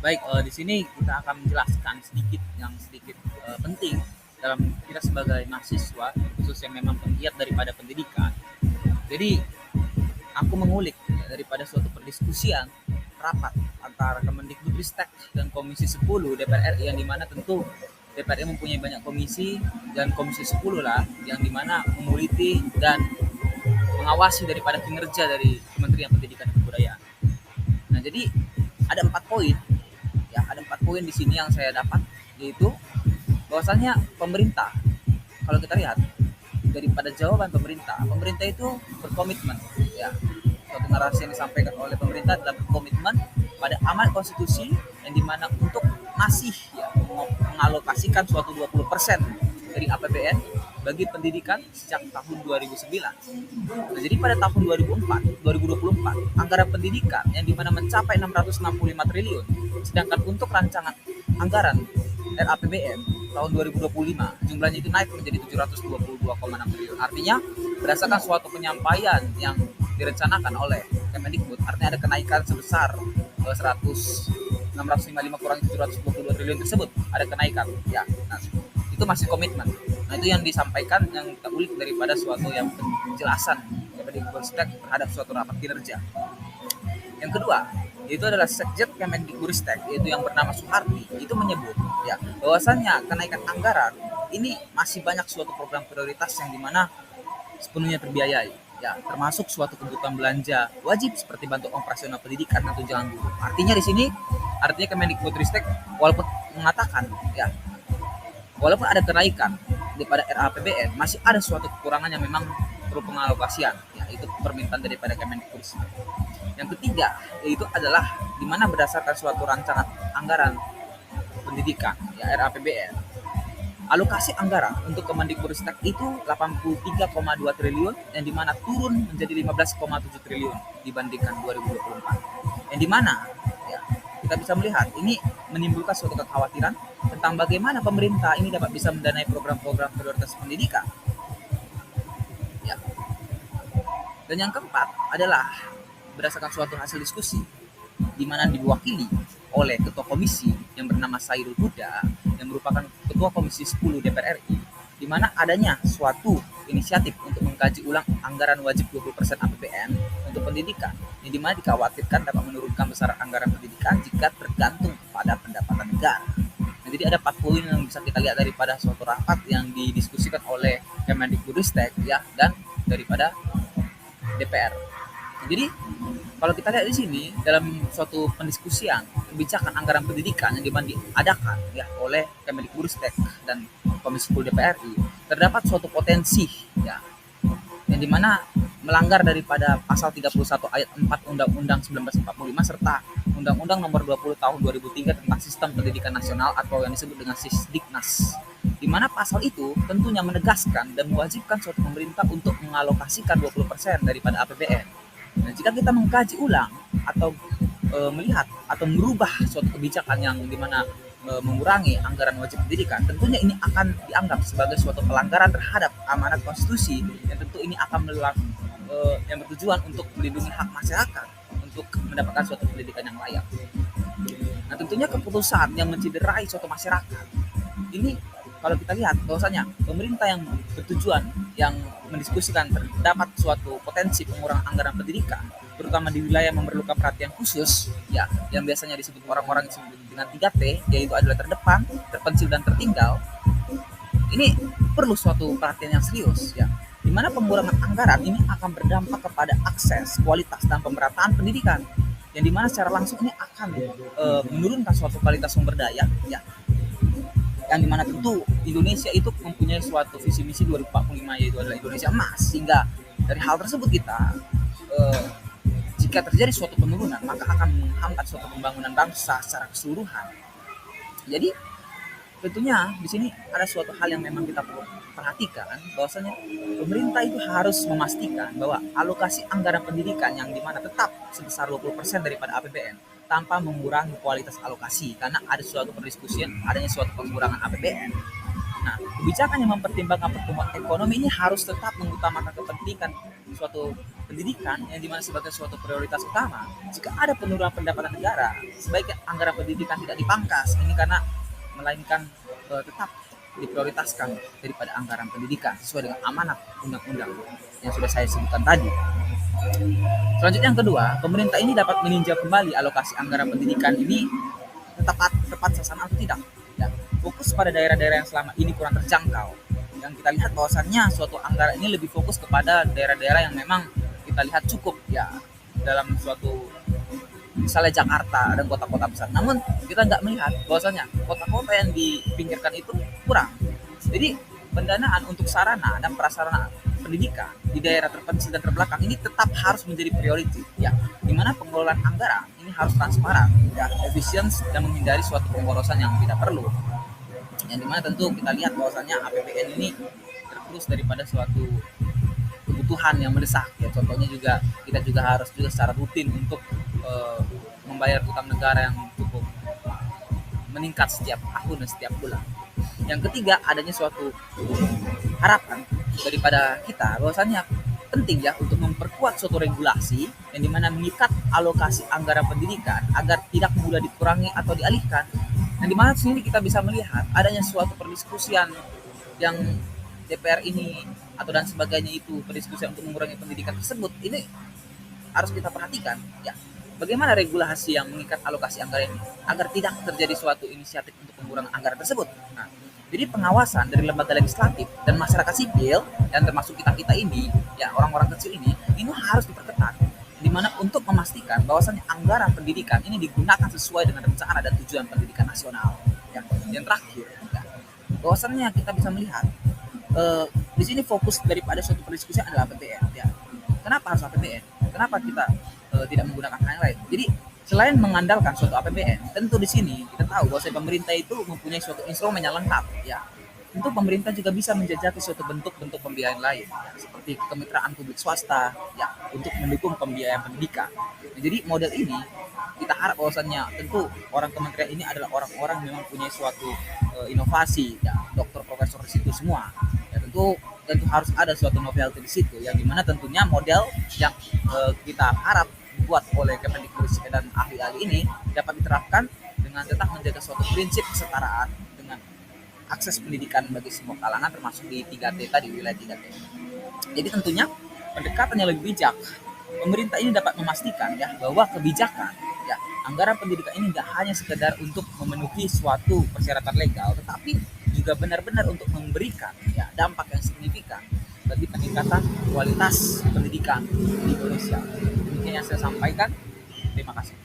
Baik, di sini kita akan menjelaskan sedikit penting dalam kita sebagai mahasiswa, khusus yang memang penggiat daripada pendidikan. Jadi, aku mengulik ya, daripada suatu perdiskusian rapat antara Kemendikbudristek dan Komisi 10 DPR RI, yang dimana tentu DPR RI mempunyai banyak komisi, dan Komisi 10 lah yang dimana menguliti dan mengawasi daripada kinerja dari Kementerian Pendidikan dan Kebudayaan. Nah, jadi ada 4 poin, ya ada 4 poin di sini yang saya dapat, yaitu bahwasannya pemerintah, kalau kita lihat daripada jawaban pemerintah, pemerintah itu berkomitmen, ya suatu narasi yang disampaikan oleh pemerintah adalah berkomitmen pada amanat konstitusi, yang dimana untuk masih ya mengalokasikan suatu 20% dari APBN bagi pendidikan sejak tahun 2009. Nah, jadi pada tahun 2024 anggaran pendidikan yang dimana mencapai 665 triliun, sedangkan untuk rancangan anggaran RAPBN tahun 2025 jumlahnya itu naik menjadi 722,6 triliun. Artinya berdasarkan suatu penyampaian yang direncanakan oleh Kemendikbud, artinya ada kenaikan sebesar 655 kurangi 722 triliun tersebut, ada kenaikan ya. Nah, itu masih komitmen. Nah, itu yang disampaikan, yang kita ulik daripada suatu yang penjelasan Kemendikbud terhadap suatu rapat kinerja. Yang kedua, itu adalah Sekjen Kemendikbudristek, yaitu yang bernama Soehardi, itu menyebut ya bahwasannya kenaikan anggaran ini masih banyak suatu program prioritas yang dimana sepenuhnya terbiayai, ya termasuk suatu kebutuhan belanja wajib seperti bantuan operasional pendidikan dan tunjangan guru. Artinya di sini, artinya Kemendikbudristek walaupun mengatakan ya walaupun ada kenaikan daripada RAPBN, masih ada suatu kekurangan yang memang perlu pengalokasian, ya itu permintaan daripada Kemendikbudristek. Yang ketiga, yaitu adalah di mana berdasarkan suatu rancangan anggaran pendidikan, ya RAPBN, alokasi anggaran untuk Kemendikbudristek itu 83,2 triliun, yang dimana turun menjadi 15,7 triliun dibandingkan 2024. Yang dimana ya, kita bisa melihat ini menimbulkan suatu kekhawatiran tentang bagaimana pemerintah ini dapat bisa mendanai program-program prioritas pendidikan. Ya. Dan yang keempat adalah berdasarkan suatu hasil diskusi di mana diwakili oleh ketua komisi yang bernama Sairul Huda, yang merupakan ketua komisi 10 DPR RI, di mana adanya suatu inisiatif untuk mengkaji ulang anggaran wajib 20% APBN untuk pendidikan, yang dimana dikhawatirkan dapat menurunkan besaran anggaran pendidikan jika tergantung kepada pendapatan negara. Nah, jadi ada 4 poin yang bisa kita lihat daripada suatu rapat yang didiskusikan oleh Kemendikbudristek ya, dan daripada DPR. Jadi kalau kita lihat di sini dalam suatu pendiskusian kebijakan anggaran pendidikan yang dimana diadakan ya oleh Kemendikbudristek dan Komisi 10 DPR RI, terdapat suatu potensi ya yang dimana melanggar daripada pasal 31 ayat 4 Undang-Undang 1945 serta Undang-Undang Nomor 20 Tahun 2003 tentang Sistem Pendidikan Nasional atau yang disebut dengan Sisdiknas. Di mana pasal itu tentunya menegaskan dan mewajibkan suatu pemerintah untuk mengalokasikan 20% daripada APBN. Nah, jika kita mengkaji ulang atau melihat atau merubah suatu kebijakan yang dimana mengurangi anggaran wajib pendidikan, tentunya ini akan dianggap sebagai suatu pelanggaran terhadap amanat konstitusi, yang tentu ini akan yang bertujuan untuk melindungi hak masyarakat untuk mendapatkan suatu pendidikan yang layak. Nah, tentunya keputusan yang mencederai suatu masyarakat ini, kalau kita lihat bahwasanya pemerintah yang bertujuan yang mendiskusikan terdapat suatu potensi pengurangan anggaran pendidikan, terutama di wilayah yang memerlukan perhatian khusus, ya, yang biasanya disebut orang-orang disebut dengan 3T, yaitu adalah terdepan, terpencil, dan tertinggal. Ini perlu suatu perhatian yang serius, ya, di mana pengurangan anggaran ini akan berdampak kepada akses, kualitas, dan pemerataan pendidikan, yang dimana secara langsung ini akan menurunkan suatu kualitas sumber daya, ya, yang dimana tentu Indonesia itu mempunyai suatu visi misi 2045, yaitu adalah Indonesia emas, sehingga dari hal tersebut kita jika terjadi suatu penurunan maka akan menghambat suatu pembangunan bangsa secara keseluruhan. Jadi tentunya di sini ada suatu hal yang memang kita perlu perhatikan, bahwasanya pemerintah itu harus memastikan bahwa alokasi anggaran pendidikan yang dimana tetap sebesar 20% daripada APBN tanpa mengurangi kualitas alokasi, karena ada suatu perdiskusian adanya suatu pengurangan APBN. Nah, kebijakan yang mempertimbangkan pertumbuhan ekonomi ini harus tetap mengutamakan kepentingan suatu pendidikan yang dimana sebagai suatu prioritas utama. Jika ada penurunan pendapatan negara, sebaiknya anggaran pendidikan tidak dipangkas. Ini karena melainkan tetap diprioritaskan daripada anggaran pendidikan sesuai dengan amanat undang-undang yang sudah saya sebutkan tadi. Selanjutnya yang kedua, pemerintah ini dapat meninjau kembali alokasi anggaran pendidikan ini tepat sasaran atau tidak. Ya, fokus pada daerah-daerah yang selama ini kurang terjangkau. Yang kita lihat bahwasannya suatu anggaran ini lebih fokus kepada daerah-daerah yang memang kita lihat cukup ya dalam suatu misalnya Jakarta dan kota-kota besar. Namun kita nggak melihat bahwasanya kota-kota yang dipinggirkan itu kurang. Jadi pendanaan untuk sarana dan prasarana pendidikan di daerah terpencil dan terbelakang ini tetap harus menjadi prioritas ya, di mana pengelolaan anggaran ini harus transparan ya, efisien dan menghindari suatu pemborosan yang tidak perlu. Yang dimana tentu kita lihat bahwasanya APBN ini tergerus daripada suatu kebutuhan yang mendesak ya, contohnya juga kita juga harus juga secara rutin untuk eh, membayar utang negara yang cukup meningkat setiap tahun dan setiap bulan. Yang ketiga, adanya suatu harapan daripada kita bahwasannya penting ya untuk memperkuat suatu regulasi yang dimana mengikat alokasi anggaran pendidikan agar tidak mudah dikurangi atau dialihkan. Yang dimana sini kita bisa melihat adanya suatu perdiskusian yang DPR ini atau dan sebagainya itu perdiskusian untuk mengurangi pendidikan tersebut ini harus kita perhatikan ya, bagaimana regulasi yang mengikat alokasi anggaran ini agar tidak terjadi suatu inisiatif untuk pengurangan anggaran tersebut. Nah, jadi pengawasan dari lembaga legislatif dan masyarakat sipil dan termasuk kita-kita ini ya, orang-orang kecil ini harus diperketat di mana untuk memastikan bahwasannya anggaran pendidikan ini digunakan sesuai dengan rencana dan tujuan pendidikan nasional ya. Yang terakhir ya, bahwasannya kita bisa melihat di sini fokus daripada suatu pendiskusian adalah APBN ya. Kenapa harus APBN? Kenapa kita tidak menggunakan hal yang lain? Jadi selain mengandalkan suatu APBN, tentu di sini kita tahu bahwa pemerintah itu mempunyai suatu instrumen yang lengkap ya. Tentu pemerintah juga bisa menjajaki suatu bentuk-bentuk pembiayaan lain ya, seperti kemitraan publik swasta ya untuk mendukung pembiayaan pendidikan. Nah, jadi model ini kita harap bahwasannya tentu orang kementerian ini adalah orang-orang yang memang punya suatu inovasi ya, dokter profesor di situ semua. Ya tentu harus ada suatu novelty di situ yang dimana tentunya model yang kita harap dibuat oleh Kemendikbud dan ahli-ahli ini dapat diterapkan dengan tetap menjaga suatu prinsip kesetaraan dengan akses pendidikan bagi semua kalangan termasuk di 3T tadi, wilayah 3T. Jadi tentunya pendekatan yang lebih bijak, pemerintah ini dapat memastikan ya bahwa kebijakan ya anggaran pendidikan ini tidak hanya sekedar untuk memenuhi suatu persyaratan legal, tetapi juga benar-benar untuk memberikan ya dampak yang signifikan bagi peningkatan kualitas pendidikan di Indonesia. Demikian yang saya sampaikan. Terima kasih.